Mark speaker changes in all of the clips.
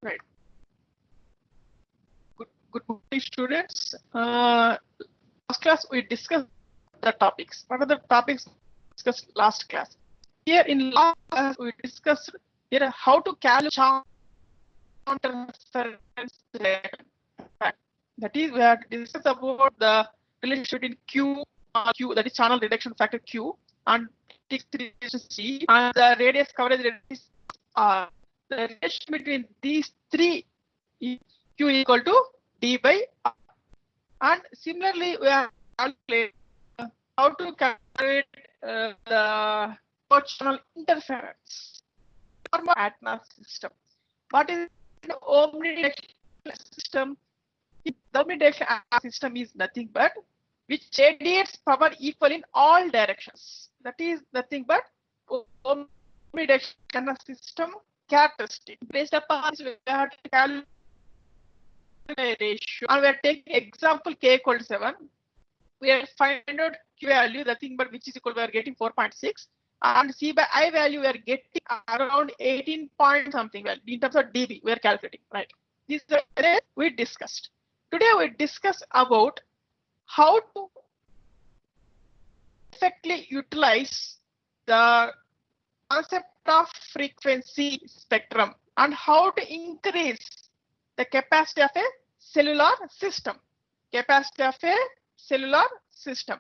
Speaker 1: Right. Good morning, students. Last class we discussed the topics. What are the topics discussed last class? Here in last class we discussed here how to calculate interference reaction. That is, we have discussed about the relationship between Q, that is channel reduction factor Q, and T3C, and the radius coverage radius R. The relation between these three is Q equal to D by R. And similarly, we have calculated how to calculate the channel interference from antenna system. What is the omnidirectional system? The omnidirectional system is nothing but which radiates power equal in all directions. That is nothing but omnidirectional system characteristic. Based upon this, we have to calculate ratio, and we are taking example k equal to 7. We are find out q value, nothing but which is equal, we are getting 4.6, and c by I value we are getting around 18 point something value in terms of dB we are calculating, right? This is the we discussed. Today we discuss about how to effectively utilize the concept of frequency spectrum and how to increase the capacity of a cellular system. Capacity of a cellular system,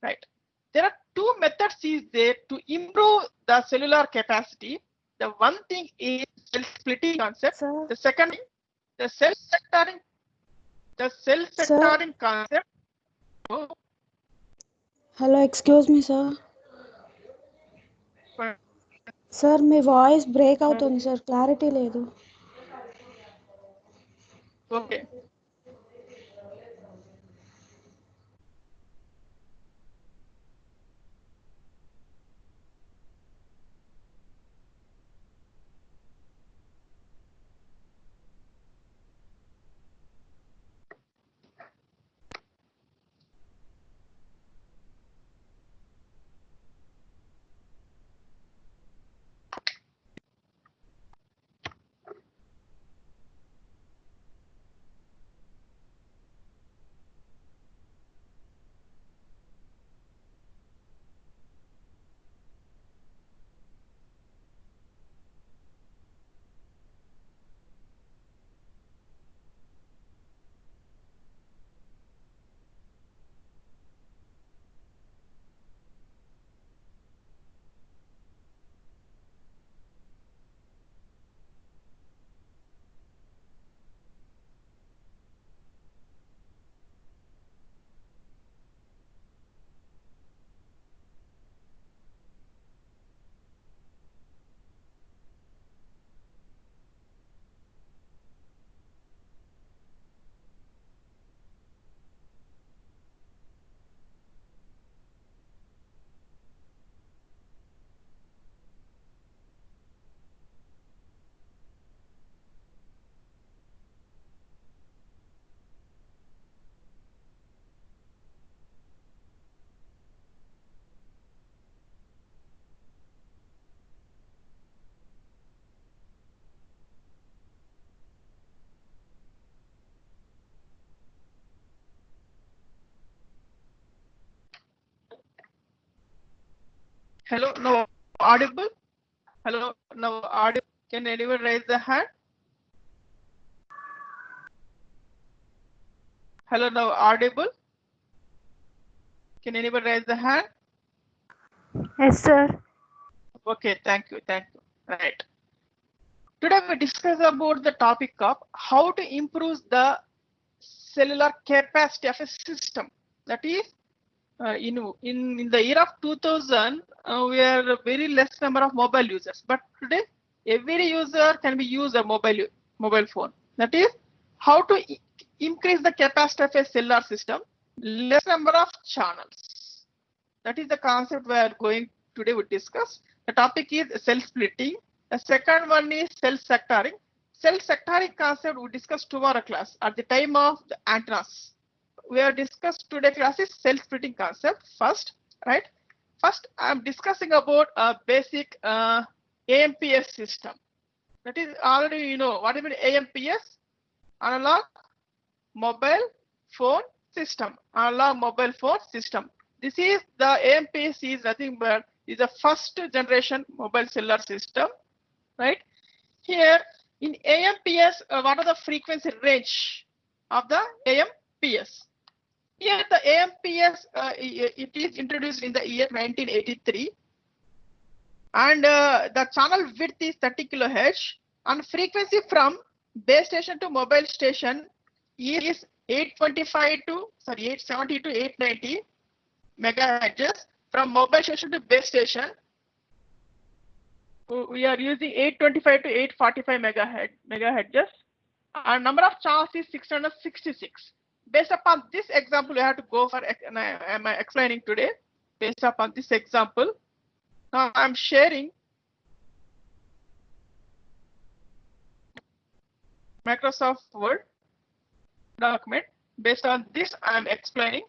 Speaker 1: right? There are two methods is there to improve the cellular capacity. The one thing is cell-splitting concept. Sir. The second thing, the cell sectoring. The cell sectoring concept. Oh.
Speaker 2: Hello, excuse me, sir. Sir, my voice break అవుతుంది sir. Clarity లేదు.
Speaker 1: Okay. Hello, no audible. Hello, no audible. Can anyone raise the hand? Hello, no audible. Can anyone raise the hand?
Speaker 3: Yes, sir.
Speaker 1: Okay, thank you, thank you. Right. Today we discuss about the topic of how to improve the cellular capacity of a system. That is, in the year of 2000, we are a very less number of mobile users. But today, every user can be use a mobile phone. That is, how to increase the capacity of a cellular system, less number of channels. That is the concept we are going today we discuss. The topic is cell splitting. The second one is cell sectoring. Cell sectoring concept we discuss tomorrow class at the time of the antennas. We have discussed today class is cell splitting concept first, right? First, I'm discussing about a basic AMPS system. That is already you know what is AMPS, analog mobile phone system. Analog mobile phone system. This is the AMPS is nothing but is the first generation mobile cellular system, right? Here in AMPS, what are the frequency range of the AMPS? Here the AMPS it is introduced in the year 1983, and the channel width is 30 kHz, and frequency from base station to mobile station is 870 to 890 megahertz. From mobile station to base station, we are using 825 to 845 megahertz. Our number of channels is 666. Based upon this example, you have to go for, and I am explaining today. Based upon this example, now I'm sharing Microsoft Word document. Based on this, I am explaining.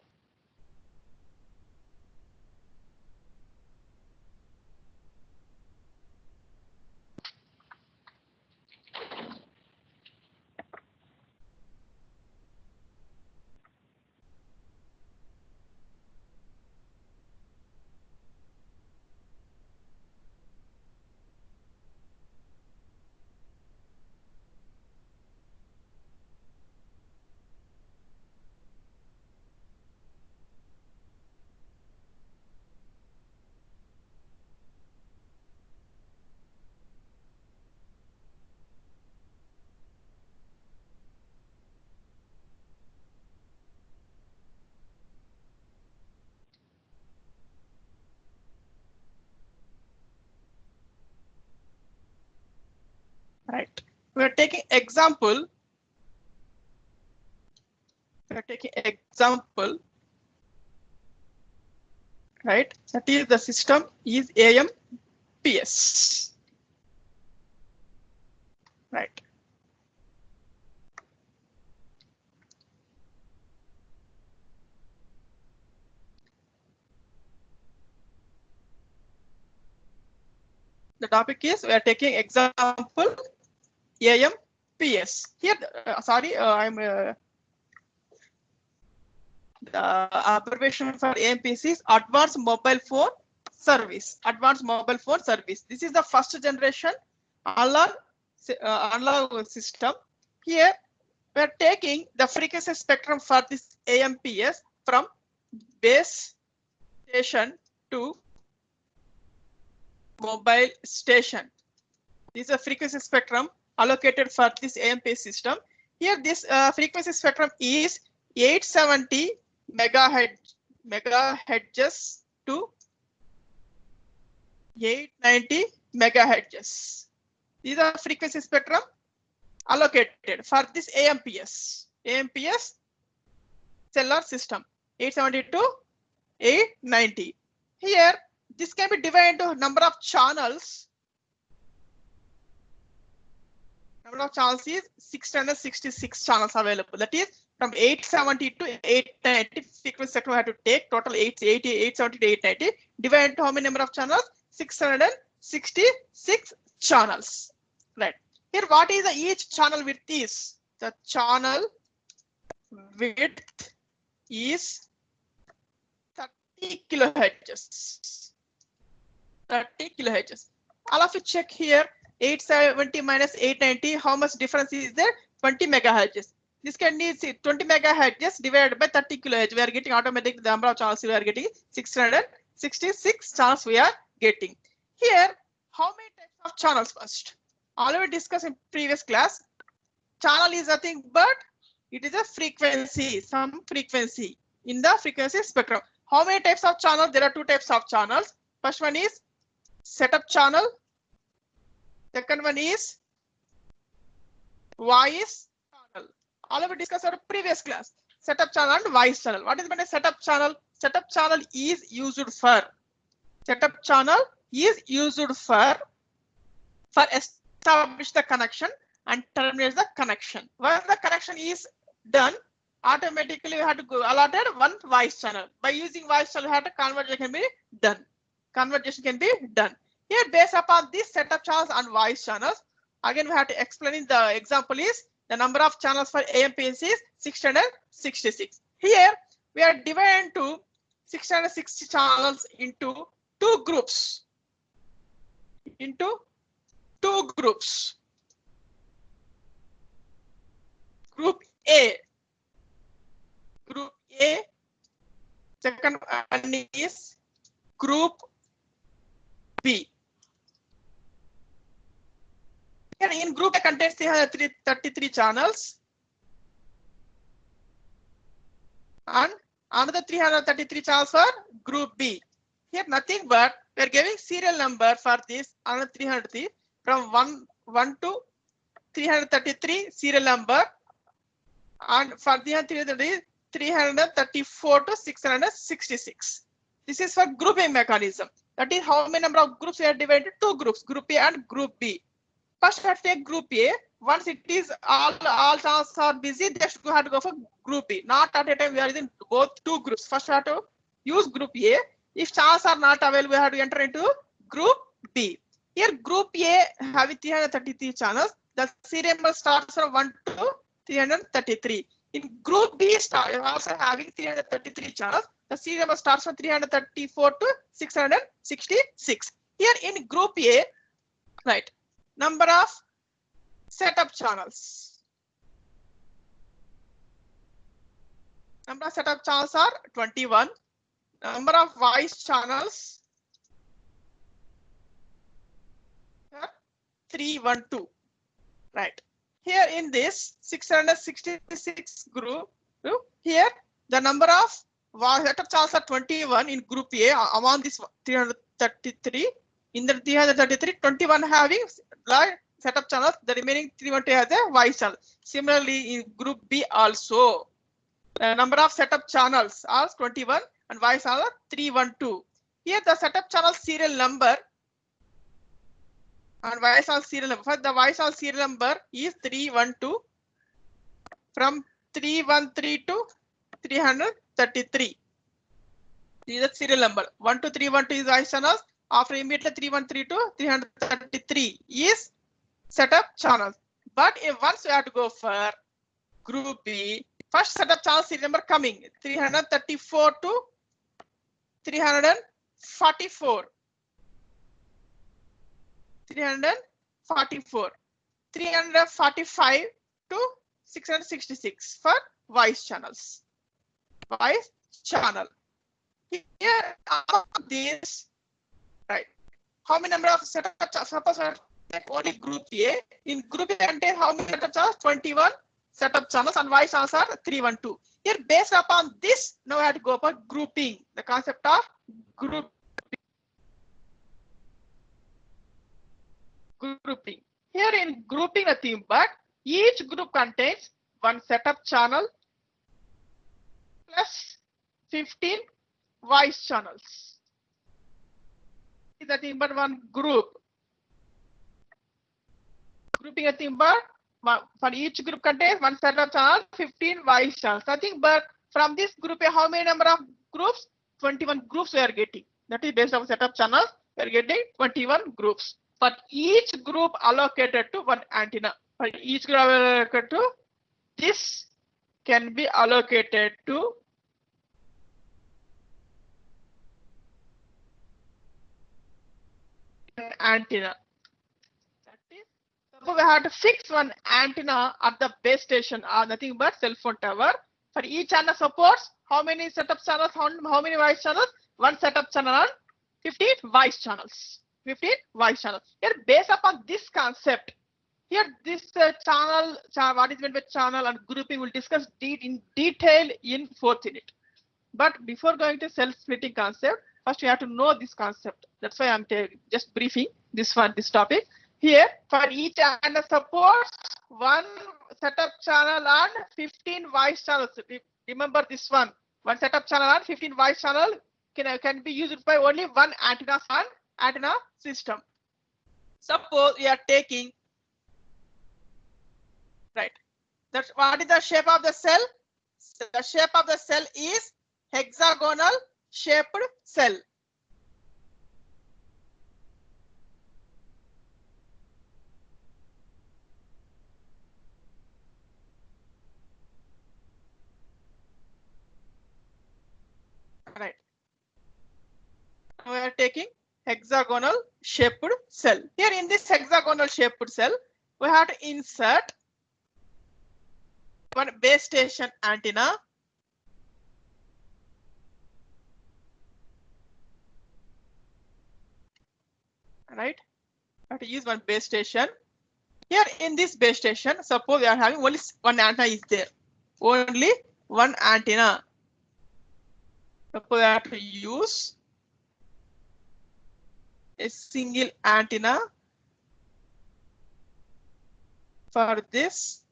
Speaker 1: Right. We are taking example. We are taking example. Right. That is the system is AMPS. Right. The topic is we are taking example AMPS. Here, I'm the abbreviation for AMPS is Advanced Mobile Phone Service. Advanced Mobile Phone Service. This is the first generation analog system. Here, we are taking the frequency spectrum for this AMPS from base station to mobile station. This is a frequency spectrum allocated for this AMPS system. Here, this frequency spectrum is 870 megahertz to 890 megahertz. These are frequency spectrum allocated for this AMPS cellular system 870 to 890. Here, this can be divided into number of channels. Number of channels is 666 channels available. That is from 870 to 890 frequency spectrum we have to take total 870 to 890 divided into how many number of channels? 666 channels. Right. Here, what is the each channel width is? The channel width is 30 kilohertz. 30 kilohertz. All of you check here. 870 minus 890. How much difference is there? 20 megahertz. This can be 20 megahertz divided by 30 kilohertz. We are getting automatically the number of channels we are getting 666 channels we are getting. Here, how many types of channels first? Already discussed in previous class. Channel is nothing but it is a frequency, some frequency in the frequency spectrum. How many types of channels? There are two types of channels. First one is setup channel. Second one is voice channel. All of it discussed in previous class. Setup channel and voice channel. What is a setup channel? Setup channel is used for establish the connection and terminate the connection. Once the connection is done, automatically we have to go allotted one voice channel. By using voice channel, we have to conversion can be done. Conversion can be done. Here, based upon this setup channels and voice channels, Again, we have to explain in the example is the number of channels for AMPS is 666. Here we are divided into 660 channels into two groups. Group A. Second one is Group B. Here in Group A contains 333 channels and another 333 channels for Group B. Here nothing but we are giving serial number for this another 333 from 1 to 333 serial number, and for the 334 to 666. This is for grouping mechanism. That is how many number of groups we are divided into two groups, Group A and Group B. First, let's take Group A. Once it is all channels are busy, they should have to go for Group B. Not at a time we are in both two groups. First, we have to use Group A. If channels are not available, we have to enter into Group B. Here, Group A having 333 channels. The serial number starts from 1 to 333. In Group B, also having 333 channels. The serial number starts from 334 to 666. Here in Group A, right, number of setup channels. Number of setup channels are 21. Number of voice channels are 312. Right. Here in this 666 group, here the number of setup channels are 21 in Group A among this 333. In the 333, 21 having setup channels, the remaining 312 has a voice channel. Similarly, in Group B also, the number of setup channels are 21 and voice channel 312. Here the setup channel serial number and voice channel serial number. First, the voice channel serial number is 312 from 313 to 333. This is the serial number. 1 to 312 is voice channels. After immediately 313 to 333 is setup channels. But if once we have to go for Group B, first setup channel serial number coming 334 to 344. 345 to 666 for voice channels. Voice channel. Here are these, right? How many number of setup channels? Suppose I take only Group A. In Group A contain how many setup channels? 21 setup channels and voice channels are 312. Here, based upon this, now I have to go for grouping. The concept of grouping. Here in grouping nothing but each group contains one setup channel plus 15 voice channels. Nothing but one group. Grouping nothing but for each group contains one setup channel, 15 voice channels. Nothing but from this group, how many number of groups? 21 groups we are getting. That is based on setup channels. We are getting 21 groups. But each group allocated to one antenna. For each group allocated to this can be allocated to an antenna. That is, suppose we have to fix one antenna at the base station or nothing but cell phone tower. For each channel supports how many setup channels, how many voice channels? One setup channel and 15 voice channels. 15 voice channels. Here, based upon this concept, here this channel, what is meant by channel and grouping, will discuss in detail in 4th unit. But before going to cell splitting concept, first you have to know this concept. That's why I'm just briefing this topic. Here, for each channel supports one setup channel and 15 voice channels. Remember this one. One setup channel and 15 voice channel can be used by only one antenna and antenna system. Suppose we are taking, right, that's what is the shape of the cell? The shape of the cell is hexagonal shaped cell. taking hexagonal shaped cell. Here in this hexagonal shaped cell, we have to insert one base station antenna. Right? Have to use one base station. Here in this base station, suppose we are having only one antenna is there. Only one antenna. Suppose we have to use a single antenna for this.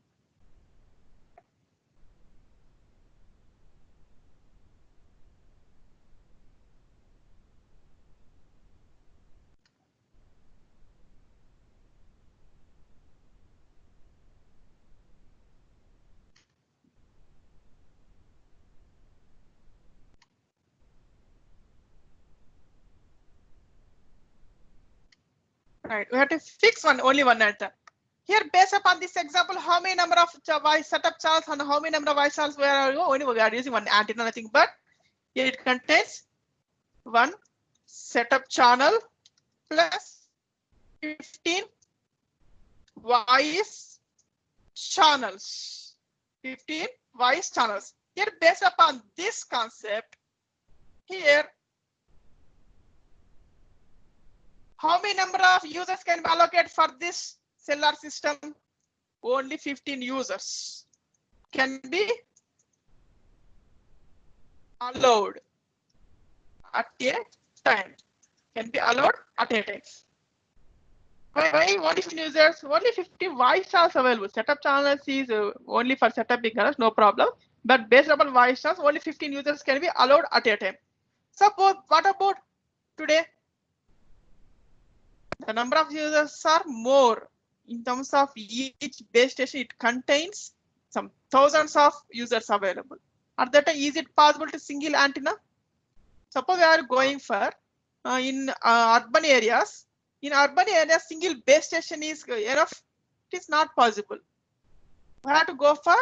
Speaker 1: Right, we have to fix only one antenna. Here, based upon this example, how many number of voice setup channels and how many number of voice channels only we are using one antenna, nothing but here it contains one setup channel plus 15 voice channels. 15 voice channels. Here, based upon this concept, here how many number of users can be allocated for this cellular system? Only 15 users can be allowed at a time. Can be allowed at a time. Why only 15 users? Only 50 voice channels available. Setup channels is only for setup beginners, no problem. But based upon voice channels, only 15 users can be allowed at a time. Suppose what about today? The number of users are more. In terms of each base station, it contains some thousands of users available. At that time, is it possible to single antenna? Suppose we are going for in urban areas. In urban areas, single base station is enough. It is not possible. We have to go for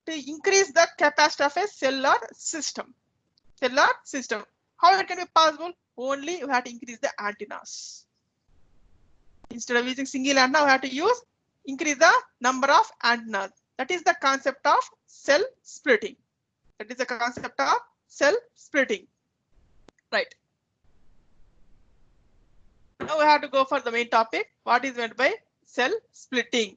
Speaker 1: to increase the capacity of a cellular system. Cellular system. How it can be possible? Only we have to increase the antennas. Instead of using single antenna, we have to increase the number of antennas. That is the concept of cell splitting. That is the concept of cell splitting. Right. Now we have to go for the main topic. What is meant by cell splitting?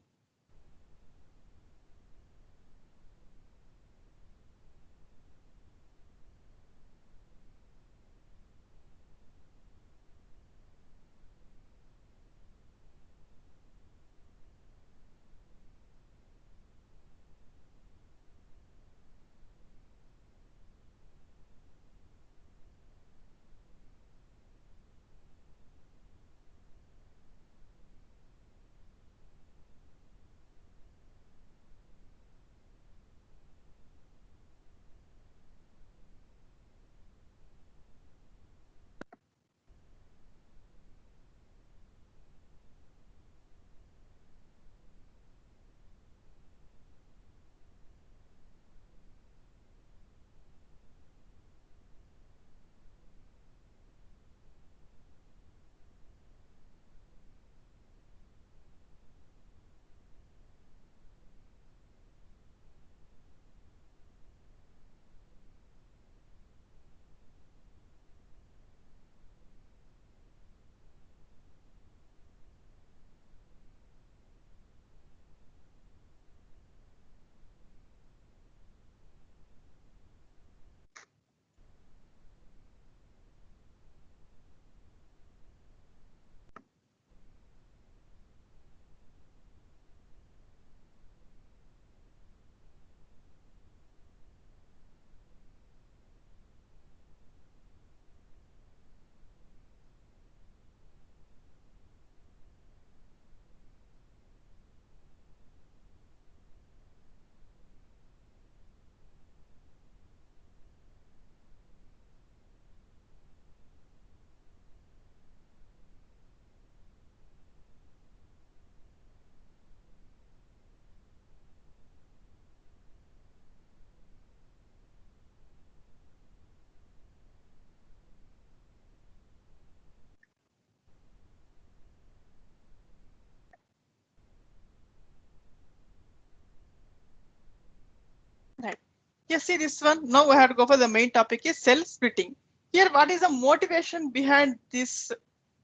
Speaker 1: Yes, see this one. Now we have to go for the main topic is cell splitting. Here, what is the motivation behind this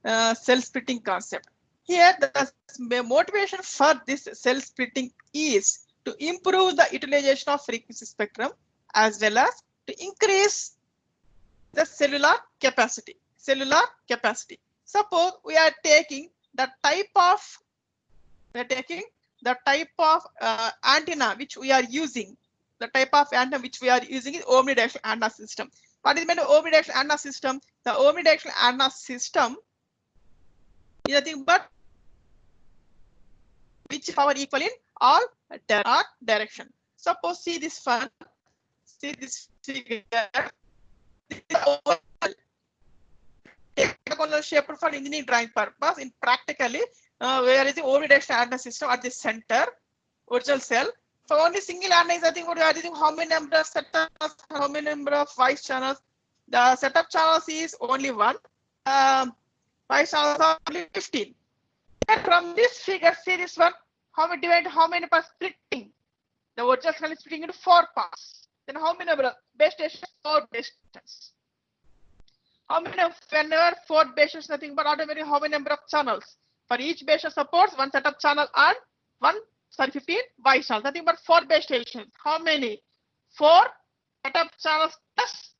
Speaker 1: cell splitting concept? Here, the motivation for this cell splitting is to improve the utilization of frequency spectrum as well as to increase the cellular capacity. Suppose we are taking the type of antenna which we are using. The type of antenna which we are using is omnidirectional antenna system. What is meant by omnidirectional antenna system? The omnidirectional antenna system is nothing but which power equal in all direction. Suppose see this one. See this figure. This is octagonal shape for engineering drawing purpose. In practically, where is the omnidirectional antenna system at the center, original cell. So only single antenna is I think what we are using. How many number of setups? How many number of voice channels? The setup channels is only one. Voice channels are only 15. And from this figure, see this one. How many parts splitting? The original cell is splitting into 4 parts. Then how many number of base stations? 4 base stations. How many whenever 4 base stations nothing but automatically how many number of channels? For each base station supports 1 setup channel and 15 voice channels. Nothing but 4 base stations. How many? 4 setup channels plus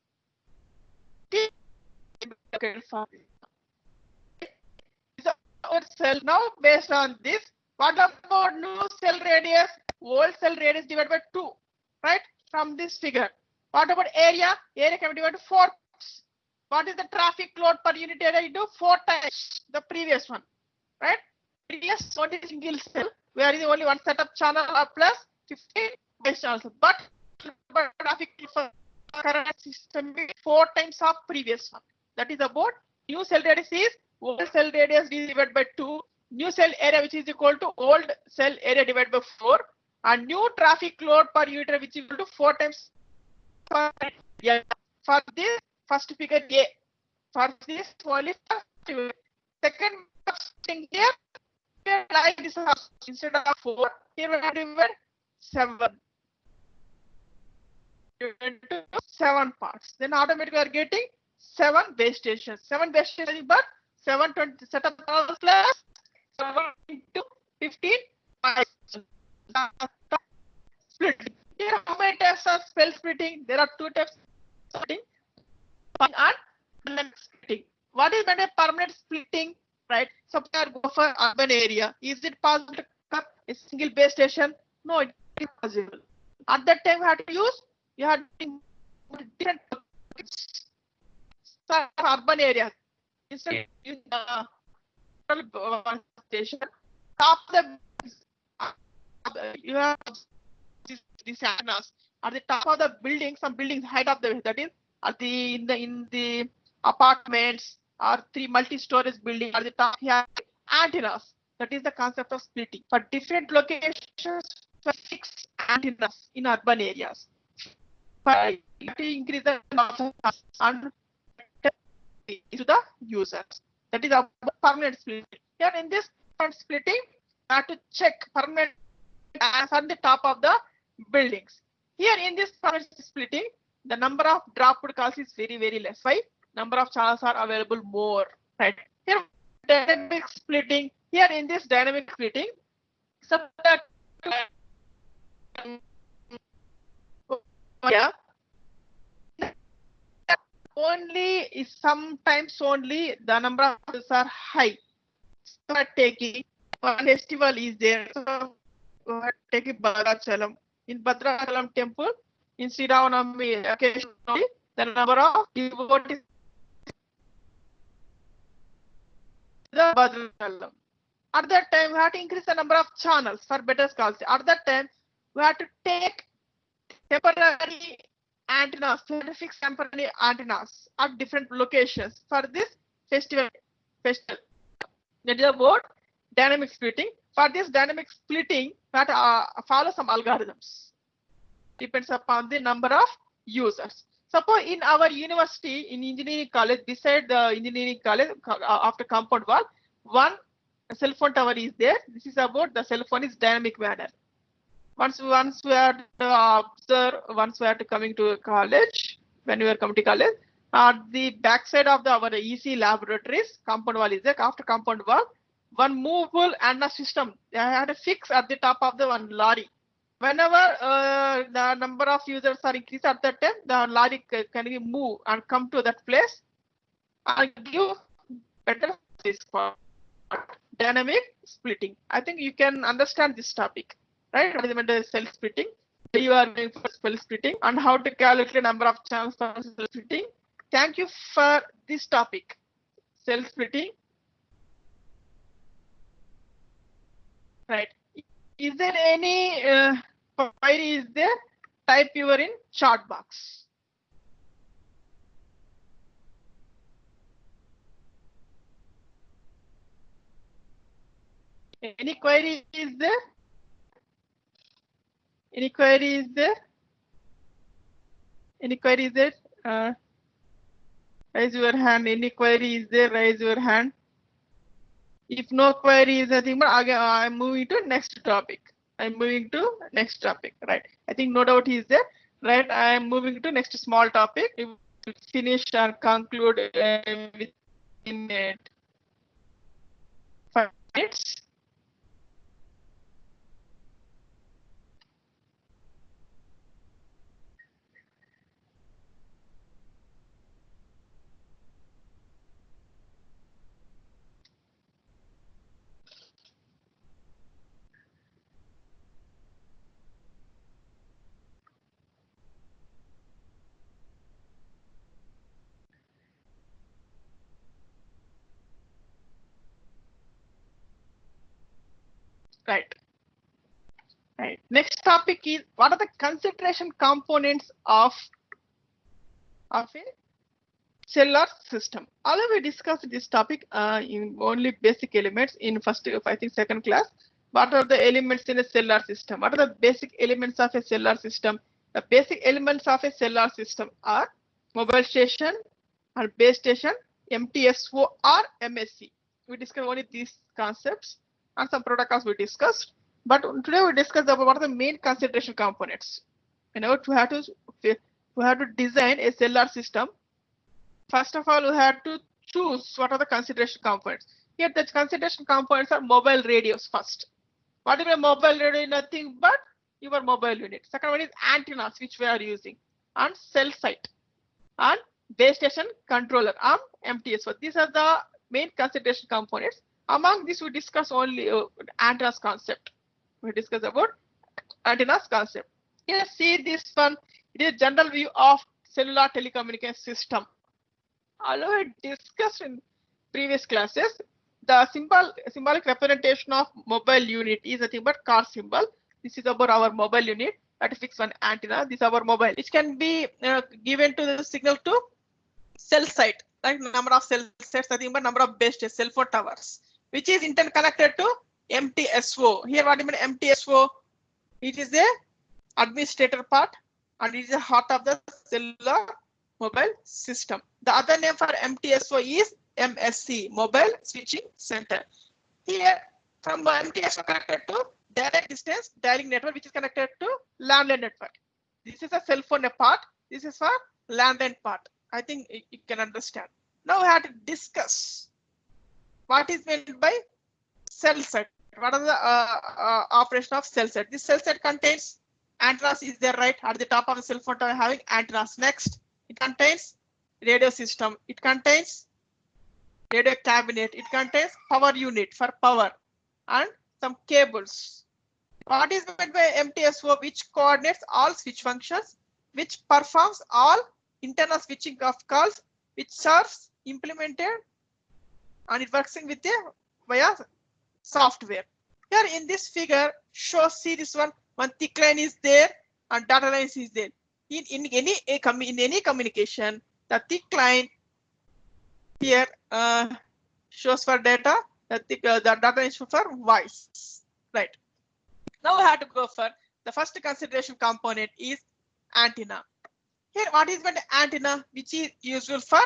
Speaker 1: cell. Now based on this, what about new cell radius? Old cell radius divided by 2, right? From this figure. What about area? Area can be divided by 4. What is the traffic load per unit area? You do 4 times the previous one, right? Previous what is single cell, where is only 1 setup channel plus 15 base channels. But traffic for current system is 4 times of previous one. That is about new cell radius is old cell radius divided by 2. New cell area which is equal to old cell area divided by 4. And new traffic load per unit which is equal to 4 times. For this first figure A. For this only first figure. Second thing here like this instead of 4 here we have divided 7. 7 parts. Then automatically we are getting 7 base stations. 7 base stations but 720 setup plus 7 into 15 split. Here how many types of cell splitting? There are 2 types of splitting and permanent splitting. What is meant by permanent splitting? Right? Suppose I go for urban area. Is it possible to cut a single base station? No, it is possible. At that time, you had different urban areas. Instead of station, top the you have these antennas at the top of the building. Some buildings height of the that is at the in the apartments or 3 multi-stories building at the top here antennas. That is the concept of splitting. For different locations, for 6 antennas in urban areas. For to increase the and to the users. That is about permanent splitting. Here in this permanent splitting, you have to check permanent as on the top of the buildings. Here in this permanent splitting, the number of dropped calls is very less. Why? Number of channels are available more. Right. Here dynamic splitting. Here in this dynamic splitting, only is sometimes only the number of calls are high. So taking one festival is there. So taking Bhadrachalam. In Bhadrachalam temple, in Sri Ramanavami occasionally, the number of devotees the Bhadrachalam. At that time, we have to increase the number of channels for better calls. At that time, we have to take temporary antennas, fixed temporary antennas at different locations for this festival. That is about dynamic splitting. For this dynamic splitting, we have to follow some algorithms. Depends upon the number of users. Suppose in our university, in engineering college, beside the engineering college, after compound wall, one cell phone tower is there. This is about the cell phone is dynamic manner. Once we had to observe, once we had to coming to college, when we were coming to college, at the backside of our EC laboratories, compound wall is there. After compound wall, one movable antenna system. They had a fix at the top of the one lorry. Whenever the number of users are increased at that time, the lorry can be move and come to that place and give better service for dynamic splitting. I think you can understand this topic, right? What is the cell splitting? You are going for cell splitting and how to calculate number of channels for cell splitting. Thank you for this topic, cell splitting. Right. Is there any query is there? Type your in chat box. Any query is there? Any query is there? Any query is there? Raise your hand. Any query is there? Raise your hand. If no query is nothing, but again I'm moving to next topic. I'm moving to next topic. Right. I think no doubt is there. Right. I am moving to next small topic. We will finish and conclude within 5 minutes. Right. Right. Next topic is what are the consideration components of a cellular system. Although we discussed this topic in only basic elements in first, I think second class. What are the elements in a cellular system? What are the basic elements of a cellular system? The basic elements of a cellular system are mobile station or base station, MTSO or MSC. We discussed only these concepts and some protocols we discussed. But today we discuss about what are the main consideration components. In order to have to design a cellular system, first of all, we have to choose what are the consideration components. Here, the consideration components are mobile radios first. What is a mobile radio? Nothing but your mobile unit. Second one is antennas, which we are using, and cell site, and base station controller, and MTS. So these are the main consideration components. Among these, we discuss only antennas concept. We discuss about antennas concept. Here, see this one. It is a general view of cellular telecommunication system. Although I discussed in previous classes, the symbolic representation of mobile unit is nothing but car symbol. This is about our mobile unit that fix one antenna. This is our mobile, which can be given to the signal to cell site, like number of cell sites, nothing but number of base cell phone towers, which is interconnected to MTSO. Here, what do you mean MTSO? It is the administrator part and it is the heart of the cellular mobile system. The other name for MTSO is MSC, Mobile Switching Center. Here, from MTSO connected to direct distance dialing network, which is connected to landline network. This is a cell phone part. This is for landline part. I think you can understand. Now we have to discuss what is meant by cell set. What are the operation of cell set? This cell set contains antennas, is there, right? At the top of the cell phone tower having antennas. Next, it contains radio system. It contains radio cabinet. It contains power unit for power and some cables. What is meant by MTSO? Which coordinates all switch functions, which performs all internal switching of calls, which serves implemented and it works with the via software. Here in this figure shows, see this one thick line is there and data line is there. In any communication, the thick line here shows for data, the data line shows for voice. Right. Now we have to go for the first consideration component is antenna. Here, what is the antenna, which is useful for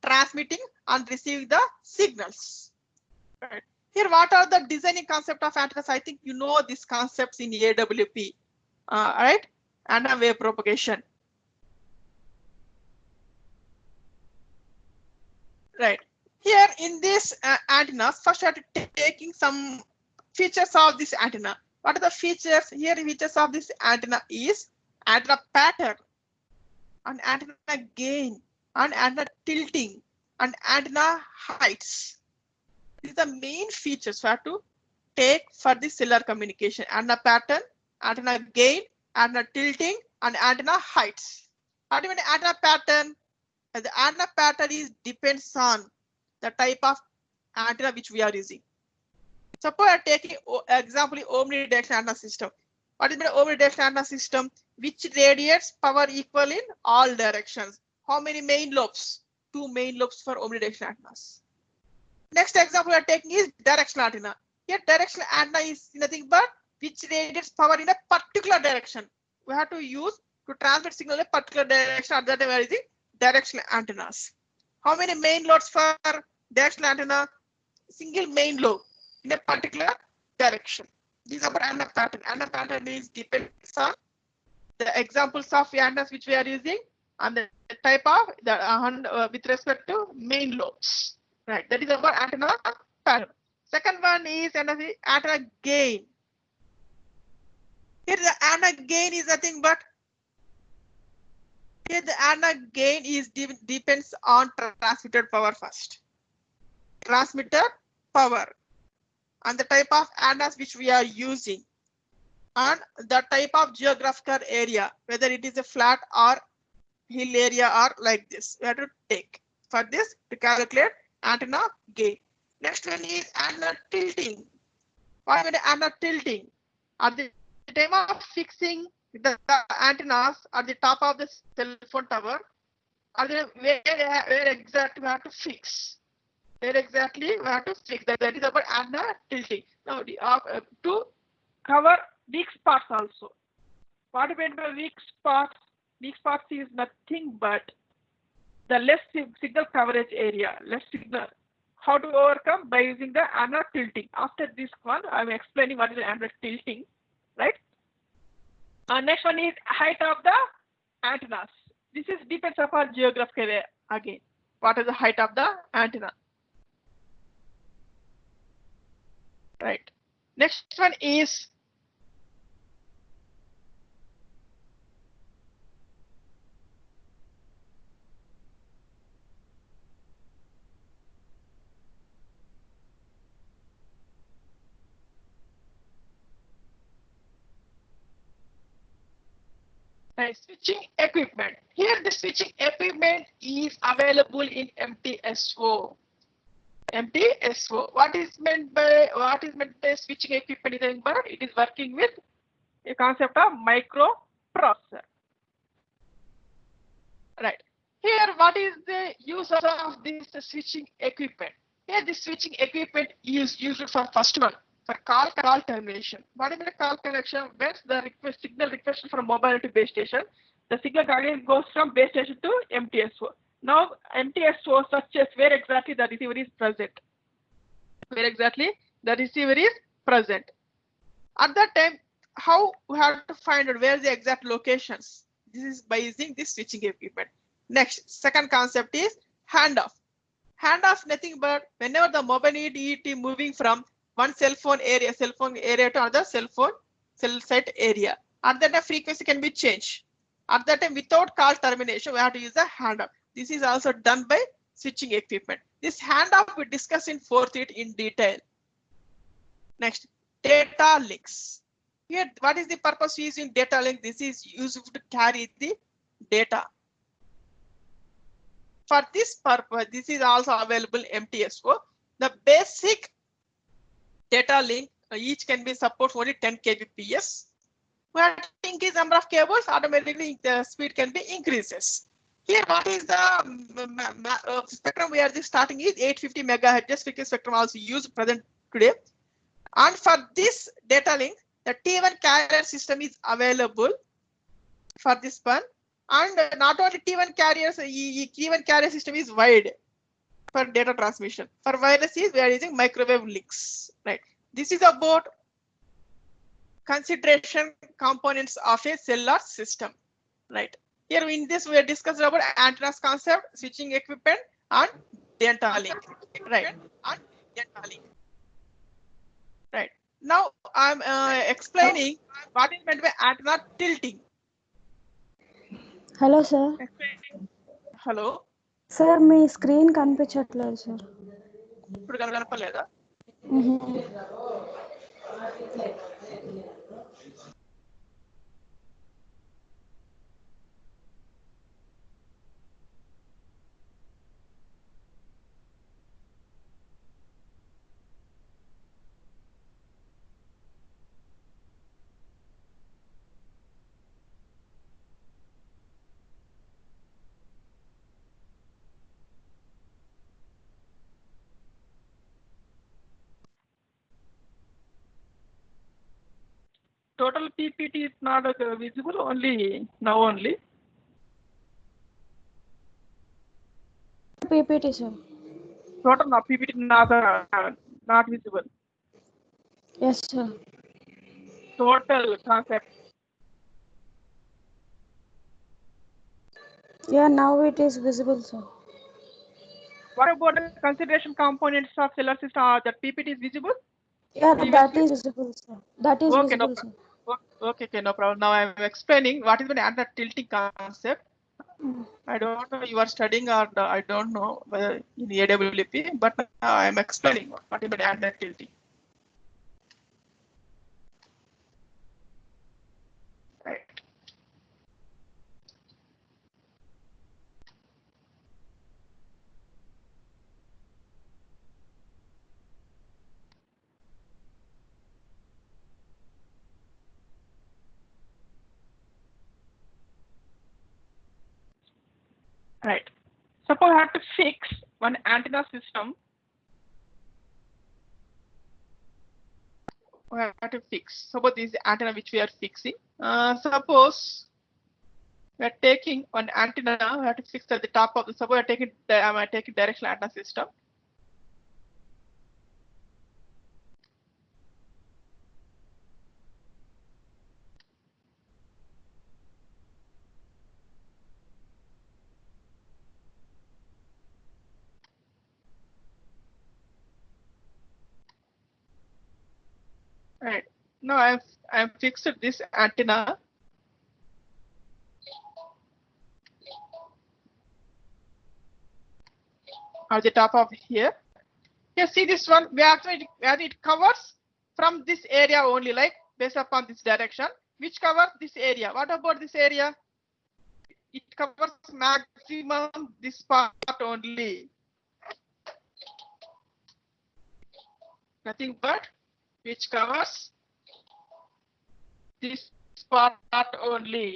Speaker 1: transmitting and receiving the signals. Right. Here, what are the designing concept of antennas? I think you know these concepts in AWP. right? Antenna wave propagation. Right. Here in this antennas, first we have to taking some features of this antenna. What are the features? Here features of this antenna is antenna pattern, and antenna gain, and antenna tilting, and antenna heights. These are the main features we have to take for the cellular communication. Antenna pattern, antenna gain, antenna tilting, and antenna heights. What do you mean antenna pattern? The antenna pattern is depends on the type of antenna which we are using. Suppose I take example omnidirectional antenna system. What is the omnidirectional antenna system? Which radiates power equal in all directions. How many main lobes? 2 main lobes for omnidirectional antennas. Next example we are taking is directional antenna. Here directional antenna is nothing but which radiates power in a particular direction. We have to use to transmit signal in a particular direction. At that time we are using directional antennas. How many main loads for directional antenna? Single main lobe in a particular direction. This is about antenna pattern. Antenna pattern is depends on the examples of antennas which we are using and the type of the with respect to main lobes. Right. That is about antenna pattern. Second one is antenna gain. Here the antenna gain is nothing but here the antenna gain is depends on transmitted power first. Transmitter power and the type of antennas which we are using and the type of geographical area, whether it is a flat or hill area or like this. We have to take for this to calculate antenna gain. Next one is antenna tilting. What is antenna tilting? At the time of fixing the antennas at the top of the cell phone tower, are there where exactly we have to fix? Where exactly we have to fix that is about antenna tilting. Now to cover weak spots also. What meant by weak spots? Weak spots is nothing but the less signal coverage area, less signal. How to overcome? By using the antenna tilting. After this one, I'm explaining what is the antenna tilting, right? Next one is height of the antennas. This is depends upon geographical area again. What is the height of the antenna? Right. Next one is switching equipment. Here the switching equipment is available in MTSO. MTSO. What is meant by switching equipment? It is working with a concept of microprocessor. Right. Here, what is the use of this switching equipment? Here, this switching equipment is used for first one for call termination. What is the call connection? When the signal request from mobile to base station, the signal again goes from base station to MTSO. Now, MTSO searches where exactly the receiver is present. Where exactly the receiver is present. At that time, how we have to find out where the exact locations? This is by using this switching equipment. Next, second concept is handoff. Handoff nothing but whenever the mobile ET moving from one cell phone area to another cell site area. At that time, frequency can be changed. At that time, without call termination, we have to use a handoff. This is also done by switching equipment. This handoff we discuss in 4th unit in detail. Next, data links. Here, what is the purpose of using data link? This is used to carry the data. For this purpose, this is also available MTSO. The basic data link each can be support only 10 kbps. We have to increase number of cables, automatically the speed can be increases. Here, what is the spectrum we are just starting is 850 megahertz frequency spectrum also used present today. And for this data link, the T1 carrier system is available for this one. And not only T1 carriers, T1 carrier system is wide for data transmission. For wireless, we are using microwave links. Right. This is about consideration components of a cellular system, right? Here in this we are discussing about antennas concept, switching equipment, and data link, right? Right. Now I'm explaining what is meant by antenna tilting.
Speaker 2: Hello sir
Speaker 1: hello,
Speaker 2: sir మీ screen కనిపించట్లేదు sir.
Speaker 1: ఇప్పుడు కనపడలేదా? Total PPT is not visible, only now only.
Speaker 2: PPT sir.
Speaker 1: Total now PPT not visible.
Speaker 2: Yes sir.
Speaker 1: Total concept.
Speaker 2: Yeah now it is visible sir.
Speaker 1: What about the consideration components of cellular system? That PPT is visible?
Speaker 2: Yeah that is visible sir. That is
Speaker 1: Okay, no
Speaker 2: visible sir.
Speaker 1: okay, no problem. Now I'm explaining what is the antenna tilting concept. I don't know you are studying or I don't know whether in AWP, but I'm explaining what is the antenna tilting. Right. Right. Suppose I have to fix one antenna system. We have to fix. Suppose this is the antenna which we are fixing. Suppose we are taking one antenna. We have to fix at the top of the. Suppose I take it. I take it directional antenna system. Right. Now I've fixed this antenna. At the top of here. Here, see this one where it covers from this area only, like based upon this direction, which covers this area. What about this area? It covers maximum this part only. Nothing but which covers this part only.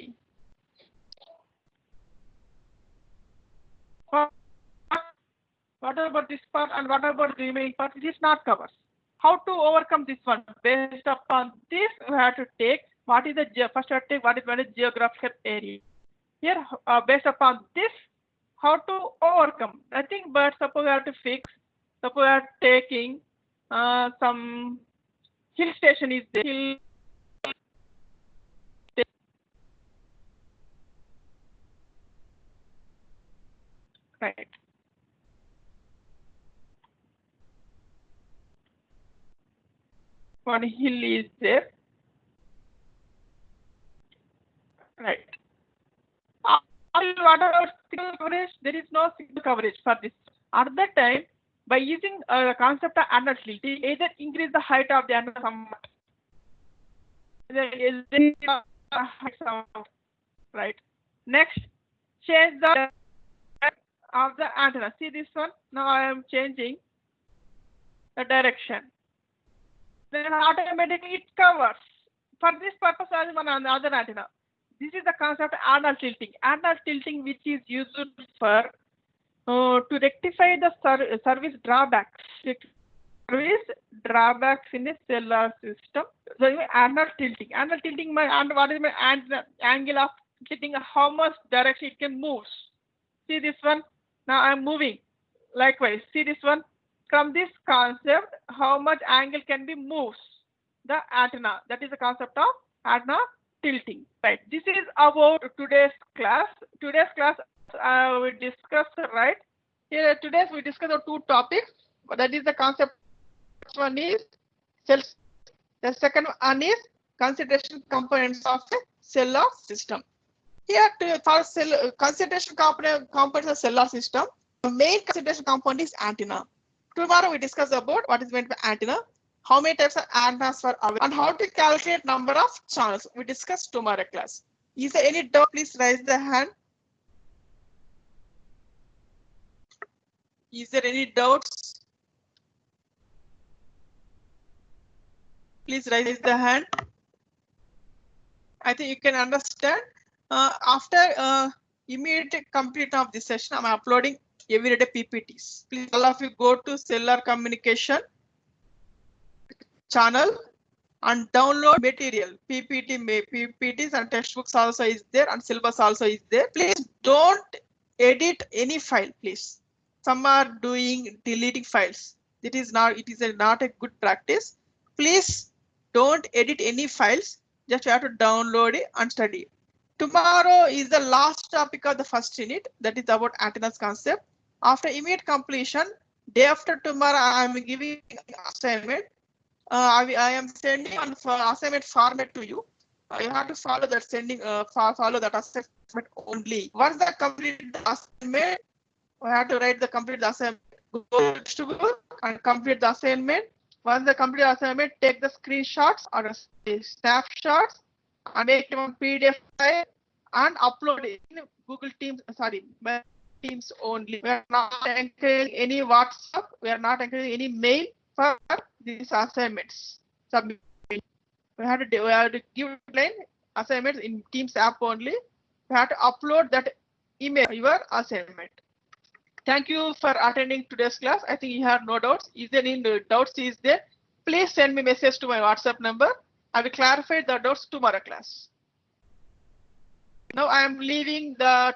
Speaker 1: What about this part and what about the remaining part? It is not covers. How to overcome this one? Based upon this, we have to take what is the first we have to take what is geographical area. Here, based upon this, how to overcome? Nothing but suppose we have to fix. Suppose we are taking some hill station is there. Right. One hill is there. Right. What about signal coverage? There is no signal coverage for this. At that time, by using the concept of antenna tilting, either increase the height of the antenna somewhat. Right. Next, change the of the antenna. See this one? Now I am changing the direction. Then automatically it covers. For this purpose, as one on the other antenna. This is the concept of antenna tilting. Antenna tilting, which is used for to rectify the service drawbacks. Service drawbacks in a cellular system. So antenna tilting. Antenna tilting, what is my angle of tilting? How much direction it can move? See this one? Now I'm moving. Likewise, see this one? From this concept, how much angle can be moved? the antenna. That is the concept of antenna tilting. Right. This is about today's class. Today's class we discuss, right? Here today we discuss the two topics. That is the concept. One is cells. The second one is consideration components of a cellular system. Here for consideration components of cellular system, the main consideration component is antenna. Tomorrow we discuss about what is meant by antenna, how many types of antennas are available, and how to calculate number of channels. We discuss tomorrow class. Is there any doubt? Please raise the hand. Is there any doubts? Please raise the hand. I think you can understand. After immediate completion of this session, I'm uploading everyday PPTs. Please, all of you go to cellular communication channel and download material. PPTs and textbooks also is there, and syllabus also is there. Please don't edit any file, please. Some are doing deleting files. It is not a good practice. Please don't edit any files. Just you have to download it and study. Tomorrow is the last topic of the first unit. That is about antennas concept. After immediate completion, day after tomorrow, I am giving assignment. I am sending on assignment format to you. You have to follow that follow that assignment only. Once the complete assignment, we have to write the complete assignment. Go to book and complete the assignment. Once the complete assignment, take the screenshots or snapshots and make them on PDF file and upload it in Google Teams. Sorry, Teams only. We are not encouraging any WhatsApp. We are not encouraging any mail for these assignments. Submit. We have to give assignments in Teams app only. We have to upload that email your assignment. Thank you for attending today's class. I think you have no doubts. Is there any doubts? Is there? Please send me message to my WhatsApp number. I will clarify the doubts tomorrow class. Now I am leaving the